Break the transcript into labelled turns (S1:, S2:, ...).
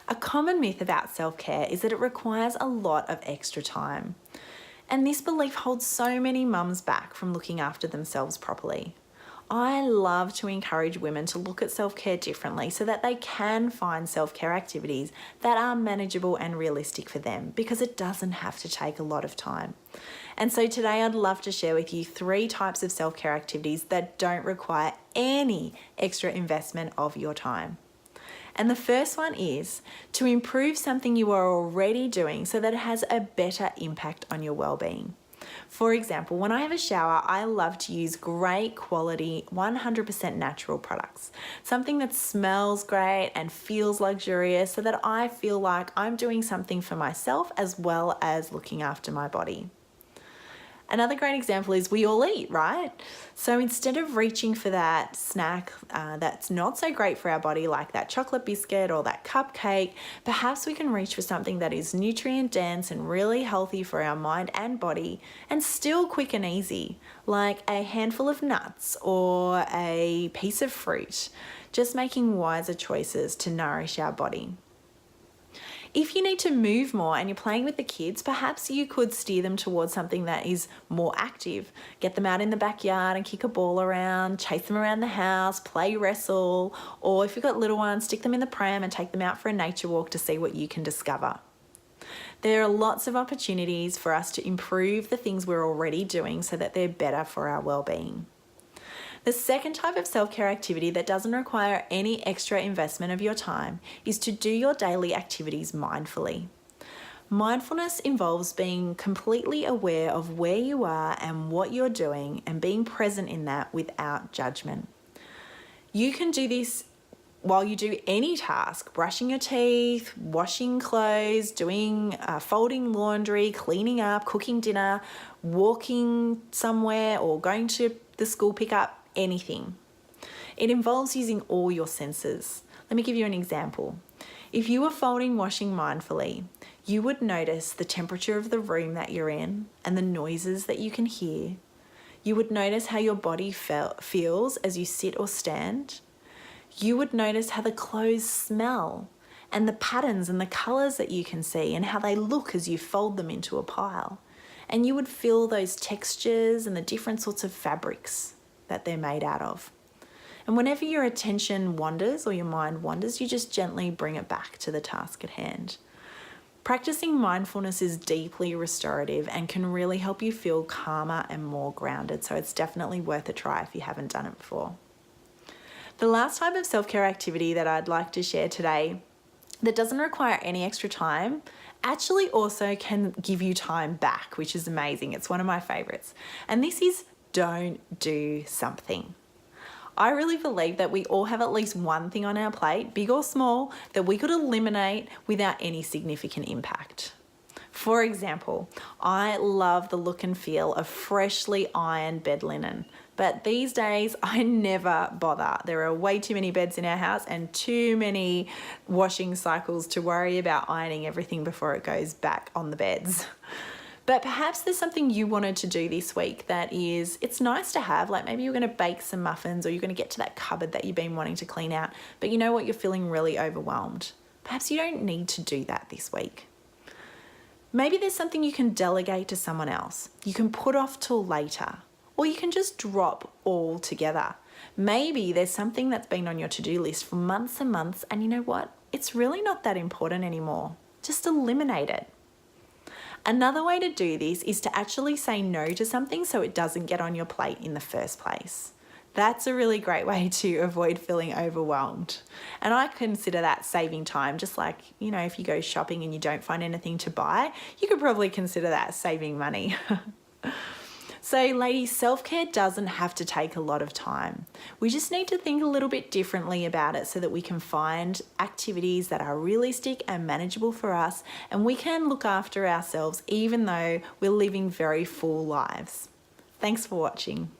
S1: A common myth about self-care is that it requires a lot of extra time. And this belief holds so many mums back from looking after themselves properly. I love to encourage women to look at self-care differently so that they can find self-care activities that are manageable and realistic for them, because it doesn't have to take a lot of time. And so today I'd love to share with you 3 types of self-care activities that don't require any extra investment of your time. And the first one is to improve something you are already doing so that it has a better impact on your well-being. For example, when I have a shower, I love to use great quality, 100% natural products. Something that smells great and feels luxurious so that I feel like I'm doing something for myself as well as looking after my body. Another great example is we all eat, right? So instead of reaching for that snack that's not so great for our body, like that chocolate biscuit or that cupcake, perhaps we can reach for something that is nutrient dense and really healthy for our mind and body, and still quick and easy, like a handful of nuts or a piece of fruit, just making wiser choices to nourish our body. If you need to move more and you're playing with the kids, perhaps you could steer them towards something that is more active. Get them out in the backyard and kick a ball around, chase them around the house, play wrestle, or if you've got little ones, stick them in the pram and take them out for a nature walk to see what you can discover. There are lots of opportunities for us to improve the things we're already doing so that they're better for our well-being. The second type of self-care activity that doesn't require any extra investment of your time is to do your daily activities mindfully. Mindfulness involves being completely aware of where you are and what you're doing and being present in that without judgment. You can do this while you do any task: brushing your teeth, washing clothes, folding laundry, cleaning up, cooking dinner, walking somewhere, or going to the school pickup. Anything. It involves using all your senses. Let me give you an example. If you were folding washing mindfully, you would notice the temperature of the room that you're in and the noises that you can hear. You would notice how your body feels as you sit or stand. You would notice how the clothes smell and the patterns and the colours that you can see and how they look as you fold them into a pile. And you would feel those textures and the different sorts of fabrics that they're made out of. And whenever your attention wanders or your mind wanders, you just gently bring it back to the task at hand. Practicing mindfulness is deeply restorative and can really help you feel calmer and more grounded, so it's definitely worth a try if you haven't done it before. The last type of self-care activity that I'd like to share today that doesn't require any extra time actually also can give you time back, which is amazing. It's one of my favorites. And this is don't do something. I really believe that we all have at least one thing on our plate, big or small, that we could eliminate without any significant impact. For example, I love the look and feel of freshly ironed bed linen, but these days I never bother. There are way too many beds in our house and too many washing cycles to worry about ironing everything before it goes back on the beds. But perhaps there's something you wanted to do this week that is, it's nice to have, like maybe you're going to bake some muffins or you're going to get to that cupboard that you've been wanting to clean out, but you know what, you're feeling really overwhelmed. Perhaps you don't need to do that this week. Maybe there's something you can delegate to someone else. You can put off till later, or you can just drop all together. Maybe there's something that's been on your to-do list for months and months, and you know what? It's really not that important anymore. Just eliminate it. Another way to do this is to actually say no to something so it doesn't get on your plate in the first place. That's a really great way to avoid feeling overwhelmed. And I consider that saving time, just like, you know, if you go shopping and you don't find anything to buy, you could probably consider that saving money. So ladies, self-care doesn't have to take a lot of time. We just need to think a little bit differently about it so that we can find activities that are realistic and manageable for us, and we can look after ourselves even though we're living very full lives. Thanks for watching.